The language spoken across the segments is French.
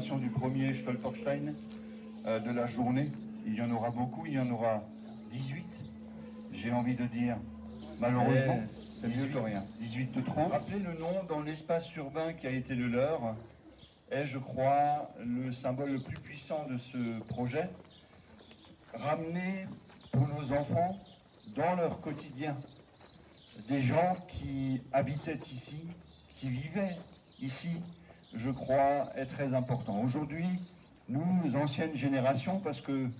célébration du premier Stolperstein de la journée. Il y en aura beaucoup, il y en aura 18, j'ai envie de dire. Malheureusement, c'est mieux que rien. 18 de trop. Rappelez le nom dans l'espace urbain qui a été le leur est, je crois, le symbole le plus puissant de ce projet. Ramener pour nos enfants, dans leur quotidien, des gens qui habitaient ici, qui vivaient ici, je crois, est très important. Aujourd'hui, nous, anciennes générations, parce que,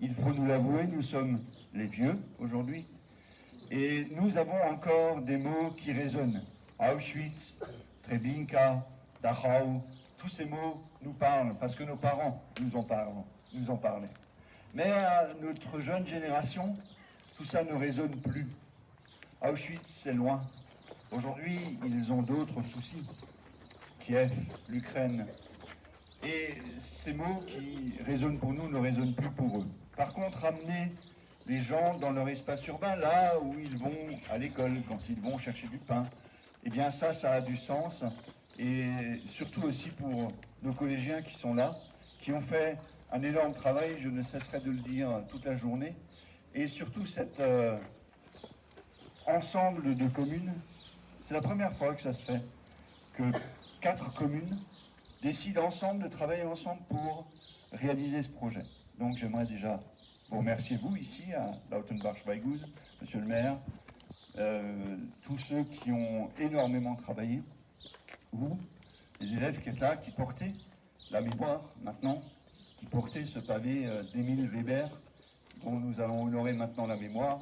il faut nous l'avouer, nous sommes les vieux aujourd'hui, et nous avons encore des mots qui résonnent. Auschwitz, Treblinka, Dachau, tous ces mots nous parlent, parce que nos parents nous en parlaient. Mais à notre jeune génération, tout ça ne résonne plus. Auschwitz, c'est loin. Aujourd'hui, ils ont d'autres soucis. Kiev, l'Ukraine. Et ces mots qui résonnent pour nous ne résonnent plus pour eux. Par contre, ramener les gens dans leur espace urbain, là où ils vont à l'école, quand ils vont chercher du pain, eh bien ça a du sens. Et surtout aussi pour nos collégiens qui sont là, qui ont fait un énorme travail, je ne cesserai de le dire toute la journée. Et surtout cet ensemble de communes, c'est la première fois que ça se fait, que 4 communes décident ensemble de travailler ensemble pour réaliser ce projet. Donc j'aimerais déjà vous remercier, vous, ici, à Lautenbach-Schweighouse, monsieur le maire, tous ceux qui ont énormément travaillé, vous, les élèves qui êtes là, qui portaient la mémoire, maintenant, qui portaient ce pavé d'Émile Weber, dont nous allons honorer maintenant la mémoire.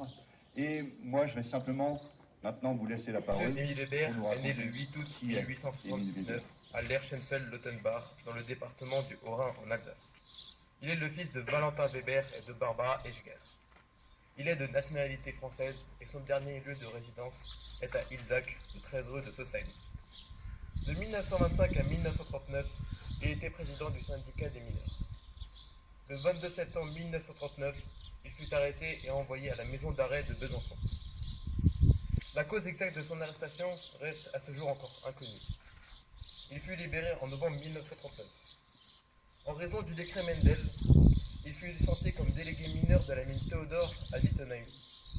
Et moi, je vais simplement maintenant vous laisser la parole. Émile Weber est né le 8 août 1879 à Lerchenfeld-Lautenbach, dans le département du Haut-Rhin en Alsace. Il est le fils de Valentin Weber et de Barbara Eschger. Il est de nationalité française et son dernier lieu de résidence est à Ilzach, le 13 rue de Sausheim. De 1925 à 1939, il était président du syndicat des mineurs. Le 22 septembre 1939, il fut arrêté et envoyé à la maison d'arrêt de Besançon. La cause exacte de son arrestation reste à ce jour encore inconnue. Il fut libéré en novembre 1939. En raison du décret Mendel, il fut licencié comme délégué mineur de la mine Théodore à Wittenheim,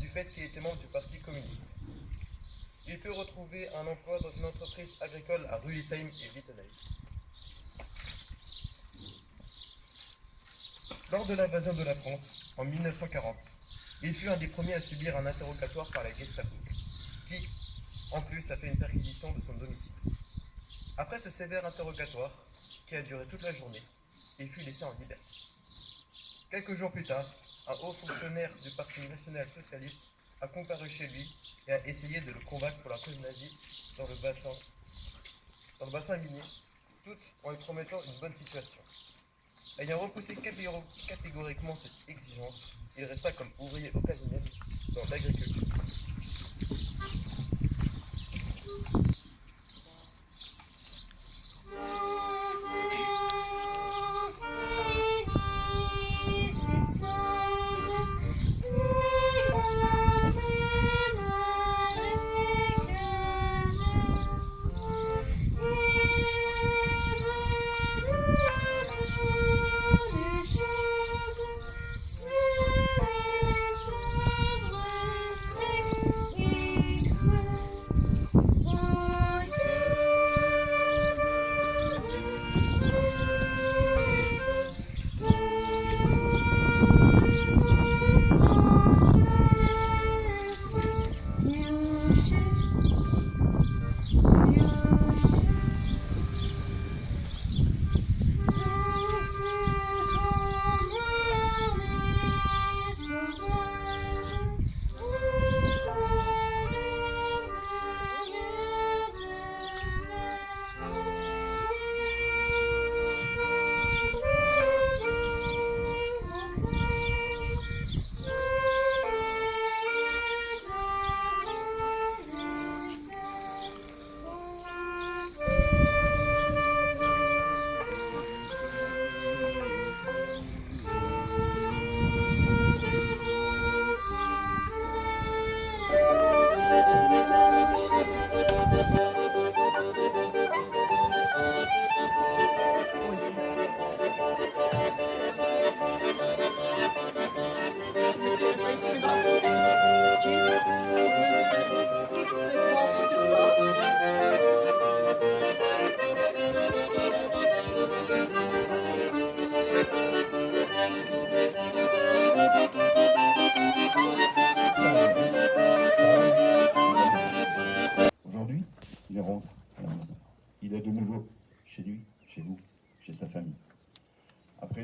du fait qu'il était membre du Parti communiste. Il put retrouver un emploi dans une entreprise agricole à Rüdesheim et Wittenheim. Lors de l'invasion de la France, en 1940, il fut un des premiers à subir un interrogatoire par la Gestapo, qui, en plus, a fait une perquisition de son domicile. Après ce sévère interrogatoire, qui a duré toute la journée, il fut laissé en liberté. Quelques jours plus tard, un haut fonctionnaire du Parti national-socialiste a comparu chez lui et a essayé de le convaincre pour la cause nazie dans le bassin minier, tout en lui promettant une bonne situation. Ayant repoussé catégoriquement cette exigence, il resta comme ouvrier occasionnel dans l'agriculture.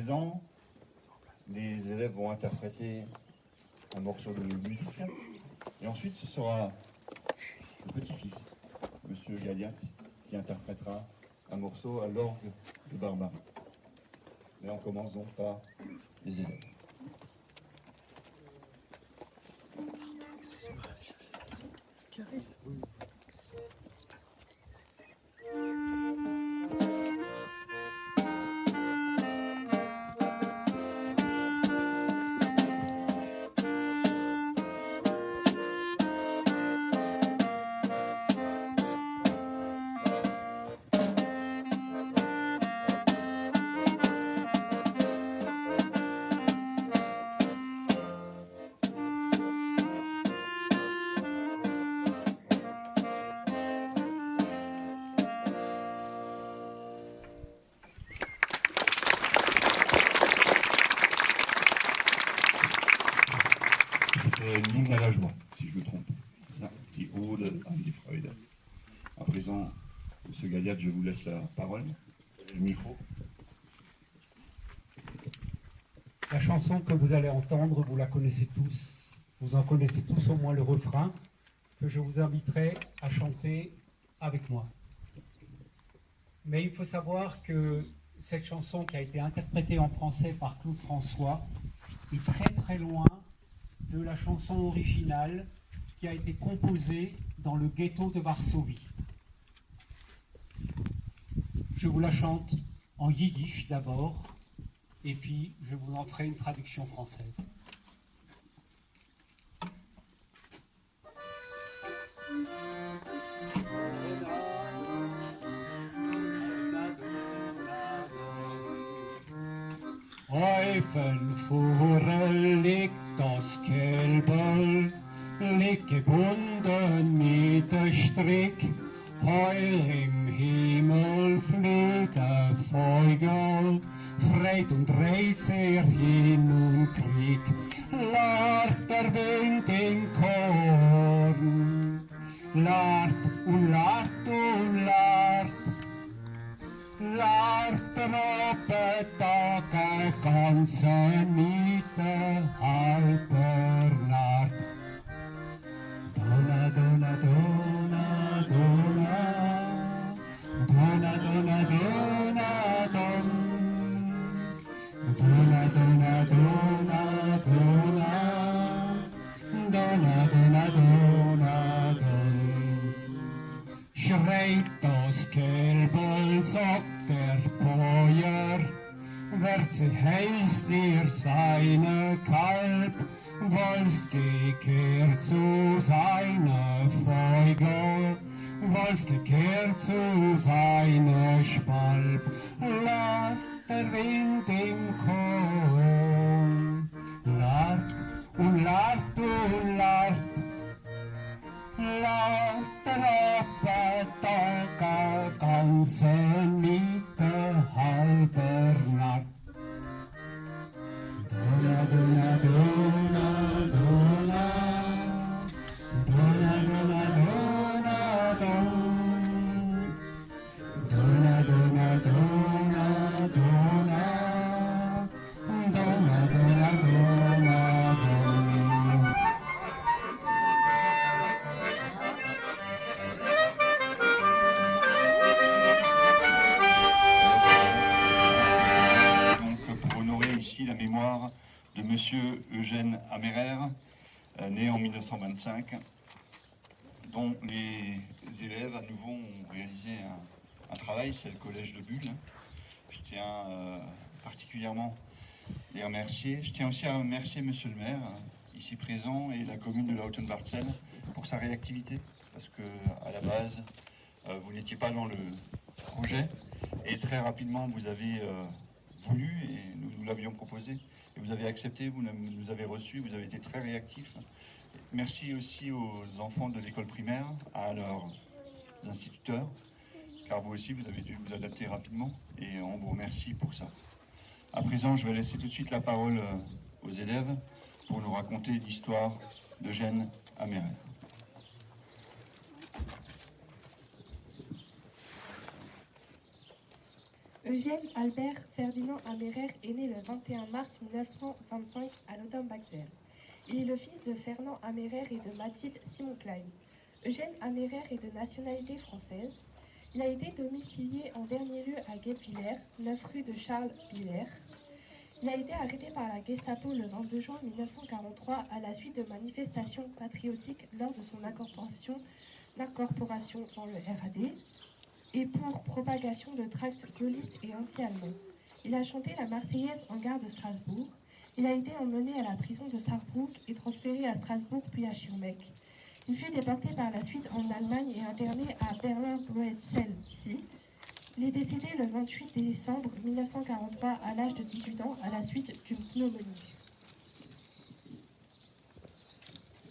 présent, les élèves vont interpréter un morceau de musique. Et ensuite, ce sera le petit-fils, Monsieur Galliat, qui interprétera un morceau à l'orgue de Barba. Mais on commence donc par les élèves. L'hymne à la joie, si je me trompe. Ça, die Ode an die Freude. À présent, M. Galliat, je vous laisse la parole, le micro. La chanson que vous allez entendre, vous la connaissez tous. Vous en connaissez tous au moins le refrain, que je vous inviterai à chanter avec moi. Mais il faut savoir que cette chanson qui a été interprétée en français par Claude François est très très loin de la chanson originale qui a été composée dans le ghetto de Varsovie. Je vous la chante en yiddish d'abord, et puis je vous en ferai une traduction française. Eifenfuhren liegt das Kälberl, liegt gebunden mit der Strick. Heuer im Himmel fliegt der Vogel, freit und dreht sich hin und krieg. Lacht der Wind im Korn, lacht und lacht und lacht. Lacht op takke ganzen myte halper nacht. Dona, dona, dona, dona, dona, dona, dona, don. Dona, dona, dona, dona, dona, dona, dona, don. Schreit das Kälbel, sagt der Bäuer, wird sie heißt ihr seine Kalb, wollst gekehrt zu seiner Vogel, wollst gekehrt zu seiner Spalb, lacht der Wind im Korn, lacht und lacht und lacht. Lachten op takke ganzen myte halper nacht. Dona, dona, dona, dona, dona, dona, dona, don. Dona, dona, dona, dona, dona, dona, dona, don. La mémoire de Monsieur Eugène Amérer, né en 1925, dont les élèves à nouveau ont réalisé un travail, c'est le collège de Bulle. Je tiens particulièrement les remercier. Je tiens aussi à remercier Monsieur le maire, ici présent, et la commune de la Haute-Barthel pour sa réactivité, parce que à la base, vous n'étiez pas dans le projet, et très rapidement vous avez voulu, et nous l'avions proposé, et vous avez accepté, vous nous avez reçus, vous avez été très réactifs. Merci aussi aux enfants de l'école primaire, à leurs instituteurs, car vous aussi vous avez dû vous adapter rapidement, et on vous remercie pour ça. À présent, je vais laisser tout de suite la parole aux élèves pour nous raconter l'histoire d'Eugène Amérer. Eugène Albert Ferdinand Amérer est né le 21 mars 1925 à Lothar-Baxel. Il est le fils de Fernand Amérer et de Mathilde Simon-Klein. Eugène Amérer est de nationalité française. Il a été domicilié en dernier lieu à Guebwiller, 9 rue de Charles Willer. Il a été arrêté par la Gestapo le 22 juin 1943 à la suite de manifestations patriotiques lors de son incorporation dans le RAD et pour propagation de tracts gaullistes et anti-allemands. Il a chanté la Marseillaise en gare de Strasbourg. Il a été emmené à la prison de Saarbrück et transféré à Strasbourg puis à Schirmeck. Il fut déporté par la suite en Allemagne et interné à Berlin-Bleuenzel-Sie. Il est décédé le 28 décembre 1943 à l'âge de 18 ans à la suite d'une pneumonie.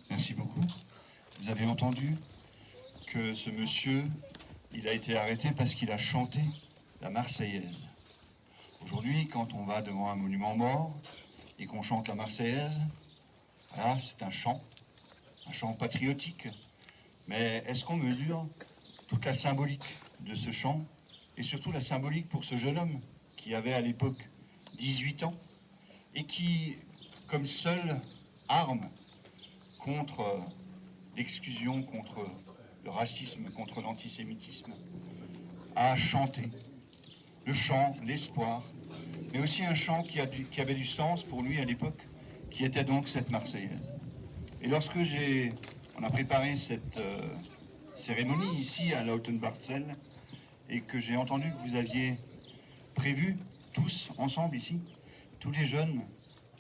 Merci beaucoup. Vous avez entendu que ce monsieur, il a été arrêté parce qu'il a chanté la Marseillaise. Aujourd'hui, quand on va devant un monument mort et qu'on chante la Marseillaise, voilà, c'est un chant patriotique. Mais est-ce qu'on mesure toute la symbolique de ce chant et surtout la symbolique pour ce jeune homme qui avait à l'époque 18 ans et qui, comme seule arme contre l'exclusion, contre le racisme, contre l'antisémitisme, a chanté le chant, l'espoir, mais aussi un chant qui avait du sens pour lui à l'époque, qui était donc cette Marseillaise. Et lorsque on a préparé cette cérémonie ici à Lautenbachzell et que j'ai entendu que vous aviez prévu tous ensemble ici, tous les jeunes,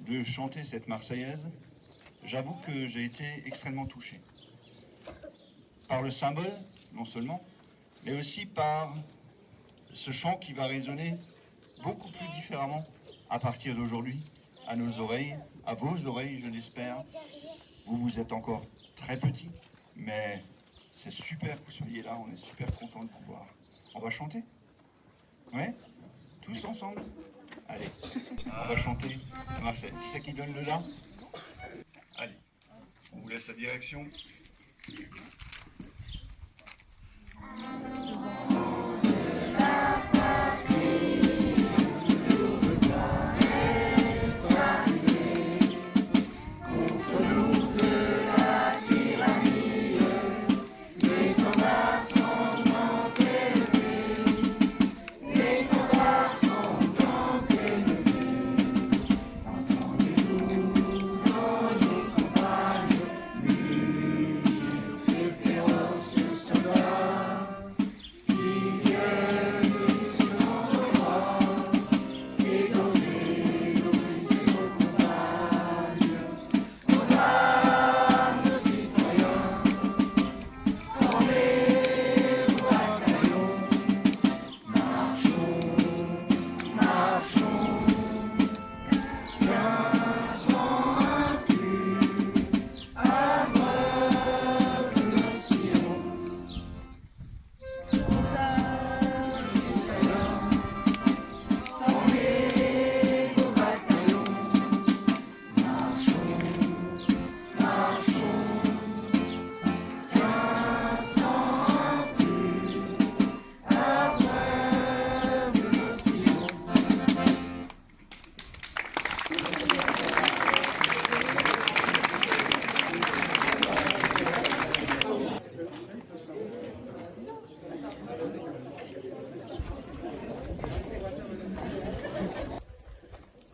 de chanter cette Marseillaise, j'avoue que j'ai été extrêmement touché. Par le symbole, non seulement, mais aussi par ce chant qui va résonner beaucoup plus différemment à partir d'aujourd'hui, à nos oreilles, à vos oreilles, je l'espère. Vous êtes encore très petits, mais c'est super que vous soyez là, on est super contents de vous voir. On va chanter? Ouais? Tous ensemble? Allez, on va chanter à Marseille. Qui c'est qui donne le là? Allez, on vous laisse la direction.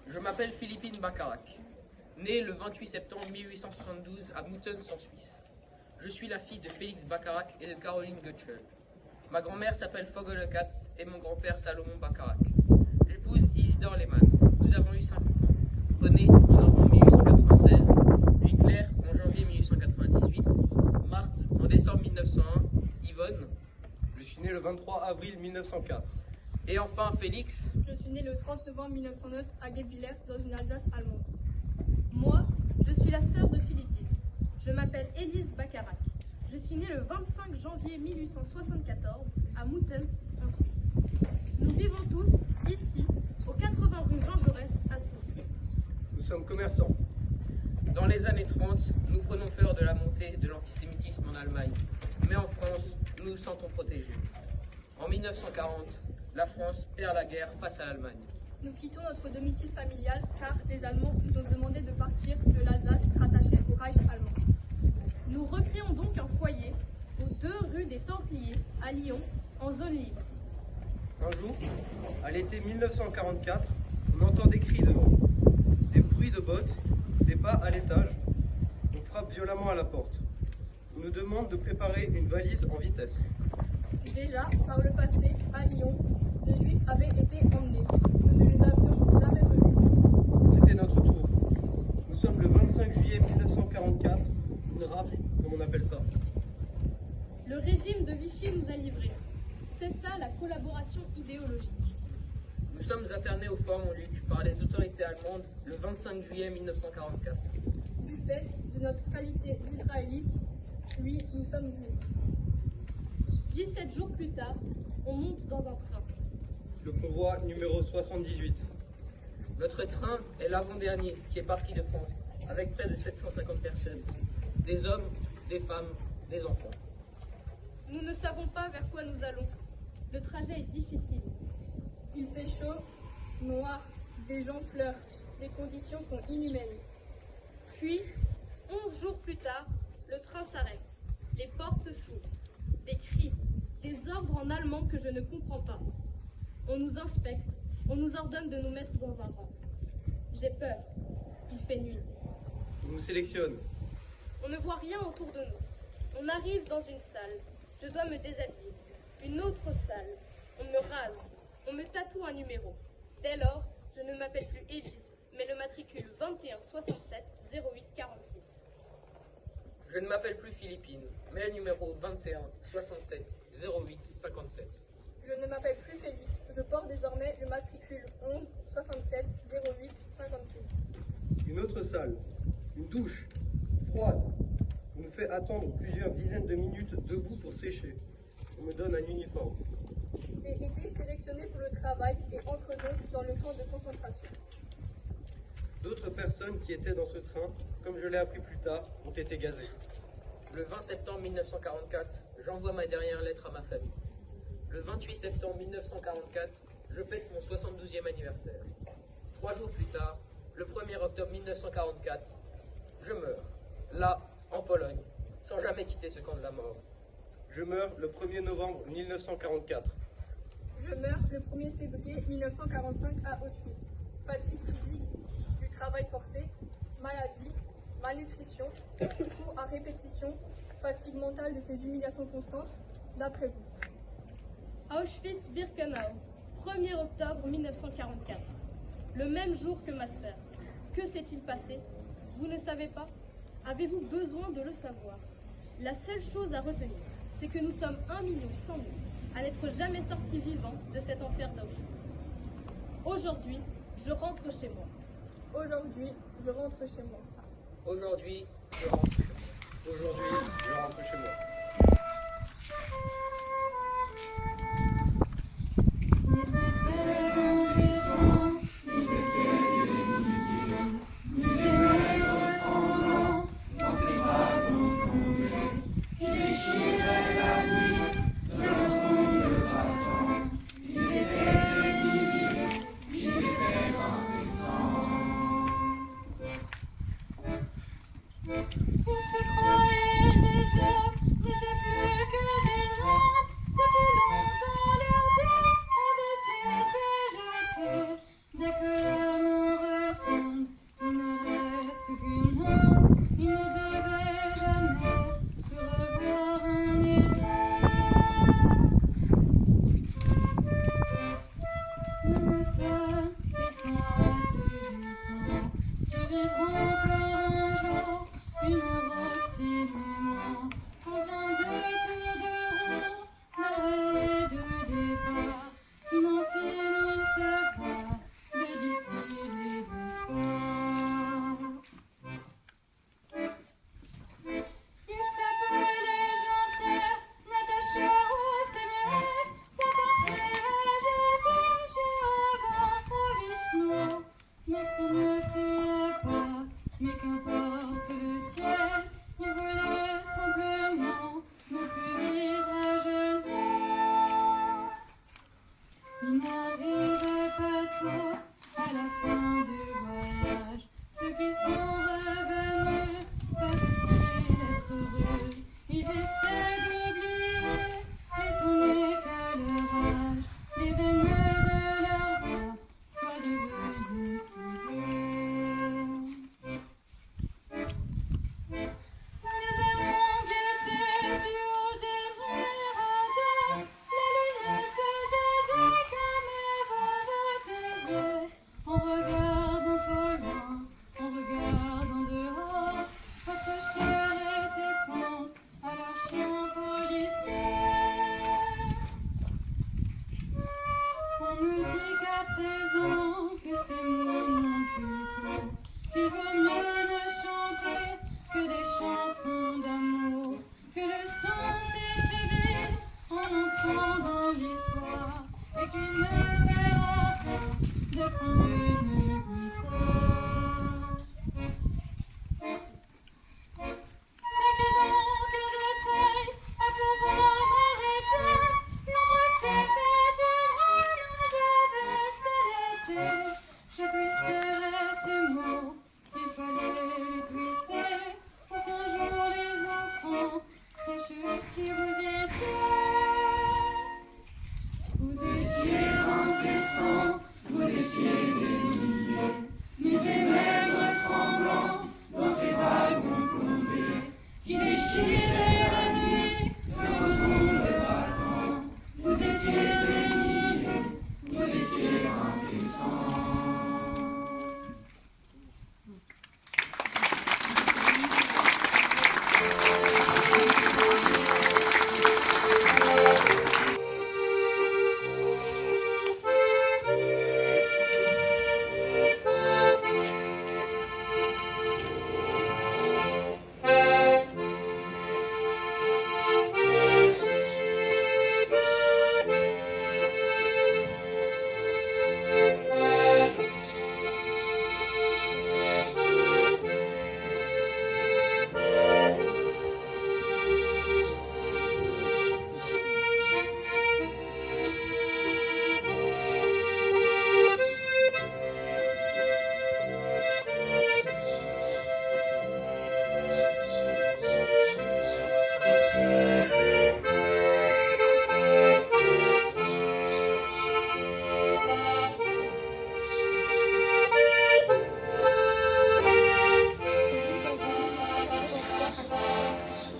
Je m'appelle Philippine Bacharach, née le 28 septembre 1872 à Muttens en Suisse. Je suis la fille de Félix Bacharach et de Caroline Goetschel. Ma grand-mère s'appelle Fogelekatz et mon grand-père Salomon Bacharach. J'épouse Isidore Lehmann. Nous avons eu 5 enfants. René en novembre 1896, puis Claire en janvier 1898, Marthe en décembre 1901, Yvonne. Je suis né le 23 avril 1904. Et enfin Félix. Je suis né le 30 novembre 1909 à Guebwiller, dans une Alsace allemande. Moi, je suis la sœur de Philippine. Je m'appelle Élise Bacharach. Je suis née le 25 janvier 1874 à Muttens, en Suisse. Nous vivons tous ici, au 80 rue Jean Jaurès, à Sousse. Nous sommes commerçants. Dans les années 30, nous prenons peur de la montée de l'antisémitisme en Allemagne. Mais en France, nous nous sentons protégés. En 1940, la France perd la guerre face à l'Allemagne. Nous quittons notre domicile familial car les Allemands nous ont demandé de partir de l'Alsace rattachée au Reich allemand. Nous recréons donc un foyer aux 2 rues des Templiers à Lyon en zone libre. Un jour, à l'été 1944, on entend des cris devant, des bruits de bottes, des pas à l'étage. On frappe violemment à la porte. On nous demande de préparer une valise en vitesse. Déjà, par le passé, à Lyon, des Juifs avaient été emmenés. Nous ne les avions jamais revus. C'était notre tour. Nous sommes le 25 juillet 1944, une rafle, comme on appelle ça. Le régime de Vichy nous a livrés. C'est ça la collaboration idéologique. Nous sommes internés au Fort Montluc par les autorités allemandes le 25 juillet 1944. Du fait de notre qualité d'Israélite, oui, nous sommes libres. 17 jours plus tard, on monte dans un train. Le convoi numéro 78. Notre train est l'avant-dernier qui est parti de France, avec près de 750 personnes. Des hommes, des femmes, des enfants. Nous ne savons pas vers quoi nous allons. Le trajet est difficile. Il fait chaud, noir, des gens pleurent. Les conditions sont inhumaines. Puis, 11 jours plus tard, le train s'arrête. Les portes s'ouvrent. Des cris, des ordres en allemand que je ne comprends pas. On nous inspecte, on nous ordonne de nous mettre dans un rang. J'ai peur. Il fait nuit. On nous sélectionne. On ne voit rien autour de nous. On arrive dans une salle. Je dois me déshabiller. Une autre salle. On me rase. On me tatoue un numéro. Dès lors, je ne m'appelle plus Élise, mais le matricule 21 67 08 46. Je ne m'appelle plus Philippine, mais le numéro 21 67 08 57. Je ne m'appelle plus Félix. Je porte désormais le matricule 11 67 08 56. Une autre salle. Une douche. Froide. On nous fait attendre plusieurs dizaines de minutes debout pour sécher. On me donne un uniforme. J'ai été sélectionnée pour le travail et entre donc dans le camp de concentration. D'autres personnes qui étaient dans ce train, comme je l'ai appris plus tard, ont été gazées. Le 20 septembre 1944, j'envoie ma dernière lettre à ma famille. Le 28 septembre 1944, je fête mon 72e anniversaire. 3 jours plus tard, le 1er octobre 1944, je meurs, là, en Pologne, sans jamais quitter ce camp de la mort. Je meurs le 1er novembre 1944. Je meurs le 1er février 1945 à Auschwitz. Fatigue physique du travail forcé, maladie, malnutrition, coups à répétition, fatigue mentale de ces humiliations constantes, d'après vous. Auschwitz-Birkenau, 1er octobre 1944. Le même jour que ma sœur. Que s'est-il passé? Vous ne savez pas? Avez-vous besoin de le savoir? La seule chose à retenir, c'est que nous sommes 1 100 000 à n'être jamais sortis vivants de cet enfer d'Auschwitz. Aujourd'hui, je rentre chez moi. Aujourd'hui, je rentre chez moi. Aujourd'hui, je rentre chez moi. Aujourd'hui, je rentre chez moi. Ils étaient grandissants, ils étaient des milliers. Nous aimaient tremblant dans ces bras qu'on pouvait. Ils déchiraient la nuit de leurs ongles battants. Ils étaient des milliers, ils étaient grandissants. Ils se croyaient des heures, n'étaient plus que des noms. Depuis longtemps, leur dé avait été jeté. Dès que l'amour retombe, il ne reste qu'une ombre. Il ne devait jamais plus revoir un éther. Nous te laissons du temps, survivrons encore un jour, une heure obstinément. Combien de tours de roue, d'arrêt et de départ, qui n'en finissent pas de distiller l'espoir. Il s'appelait Jean-Pierre, Natacha ou Samuel, Saint-André, Jésus, Jéhovah, Vishnu. Mais il ne criait pas, mais qu'importe le ciel, il voulait simplement ne plus vivre à genoux. fallait twister pour qu'un jour les enfants sachent qui vous étiez. Vous étiez encaissants, vous étiez des milliers, nus et maigres tremblants dans ces wagons plombés qui déchiraient la nuit de vos ongles battants. Vous étiez des milliers, vous étiez encaissants.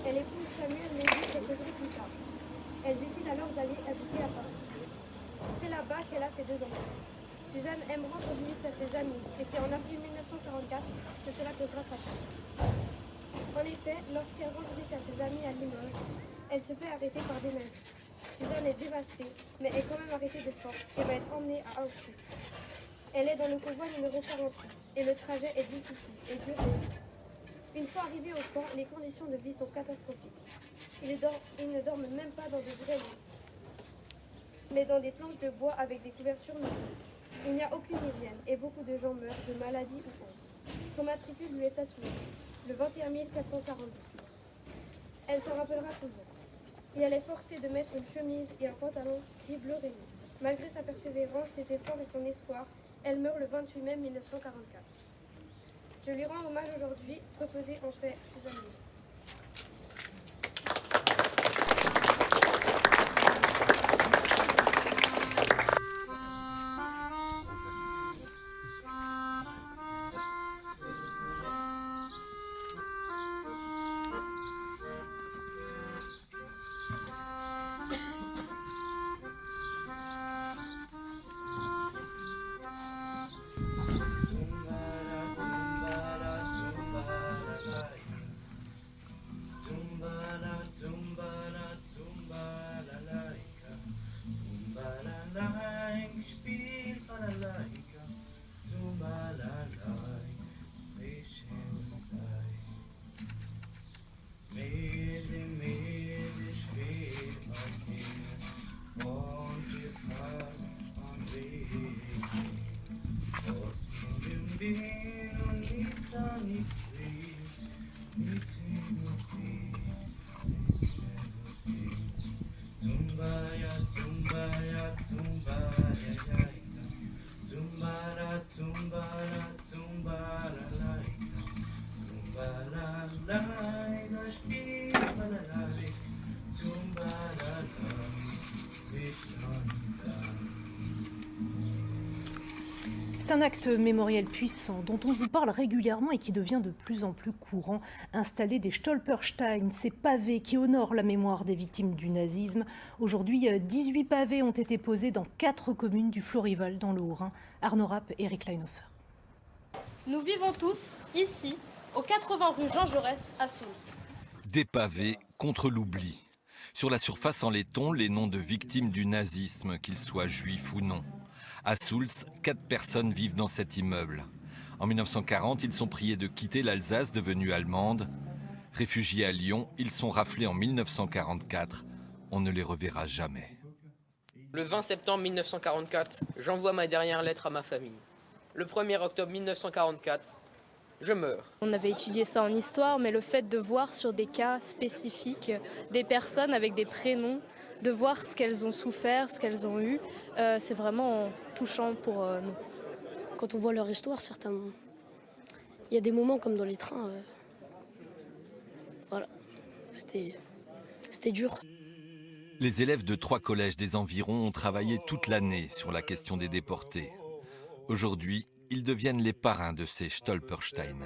Elle épouse Samuel Lévy quelques jours plus tard. Elle décide alors d'aller habiter à Paris. C'est là-bas qu'elle a ses deux enfants. Suzanne aime rendre visite à ses amis et c'est en avril 1944 que cela causera sa chute. En effet, lorsqu'elle rend visite à ses amis à Limoges, elle se fait arrêter par des nazis. Suzanne est dévastée, mais est quand même arrêtée de force et va être emmenée à Auschwitz. Elle est dans le convoi numéro 48 et le trajet est difficile et dur. Une fois arrivés au camp, les conditions de vie sont catastrophiques. Ils ne dorment même pas dans de vrais lits, mais dans des planches de bois avec des couvertures nocturnes. Il n'y a aucune hygiène et beaucoup de gens meurent de maladies ou autres. Son matricule lui est tatoué, le 21 442. Elle s'en rappellera toujours. Et elle est forcée de mettre une chemise et un pantalon gris bleu rayé. Malgré sa persévérance, ses efforts et son espoir, elle meurt le 28 mai 1944. Je lui rends hommage aujourd'hui, reposez en paix, Suzanne Lévy. C'est un acte mémoriel puissant dont on vous parle régulièrement et qui devient de plus en plus courant. Installer des Stolpersteine, ces pavés qui honorent la mémoire des victimes du nazisme. Aujourd'hui, 18 pavés ont été posés dans 4 communes du Florival dans le Haut-Rhin. Arnaud Rapp et Eric Leinhofer. Nous vivons tous ici, au 80 rue Jean Jaurès à Souls. Des pavés contre l'oubli. Sur la surface en laiton, les noms de victimes du nazisme, qu'ils soient juifs ou non. À Souls, 4 personnes vivent dans cet immeuble. En 1940, ils sont priés de quitter l'Alsace devenue allemande. Réfugiés à Lyon, ils sont raflés en 1944. On ne les reverra jamais. Le 20 septembre 1944, j'envoie ma dernière lettre à ma famille. Le 1er octobre 1944, je meurs. On avait étudié ça en histoire, mais le fait de voir sur des cas spécifiques des personnes avec des prénoms, de voir ce qu'elles ont souffert, ce qu'elles ont eu, c'est vraiment touchant pour nous. Quand on voit leur histoire, certainement, il y a des moments comme dans les trains, voilà, c'était dur. Les élèves de 3 collèges des environs ont travaillé toute l'année sur la question des déportés. Aujourd'hui, ils deviennent les parrains de ces Stolpersteine.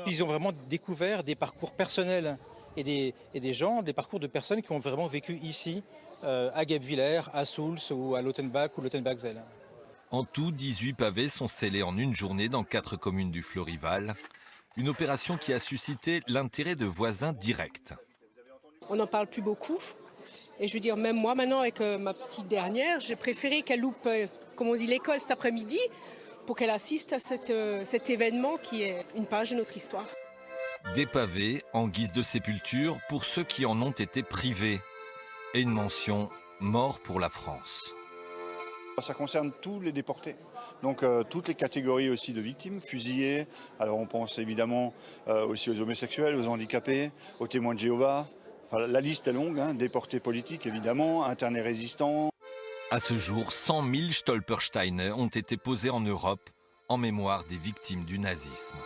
Ils ont vraiment découvert des parcours personnels et des gens, des parcours de personnes qui ont vraiment vécu ici, à Guebwiller, à Soultz ou à Lautenbach ou Lautenbach-Zell. En tout, 18 pavés sont scellés en une journée dans 4 communes du Florival. Une opération qui a suscité l'intérêt de voisins directs. On n'en parle plus beaucoup. Et je veux dire, même moi, maintenant, avec ma petite dernière, j'ai préféré qu'elle loupe, comme on dit, l'école cet après-midi pour qu'elle assiste à cet événement qui est une page de notre histoire. Des pavés en guise de sépulture pour ceux qui en ont été privés. Et une mention « Mort pour la France ». Ça concerne tous les déportés, donc toutes les catégories aussi de victimes, fusillés. Alors on pense évidemment aussi aux homosexuels, aux handicapés, aux témoins de Jéhovah. Enfin, la liste est longue, hein, déportés politiques évidemment, internés résistants. À ce jour, 100 000 Stolpersteine ont été posés en Europe en mémoire des victimes du nazisme.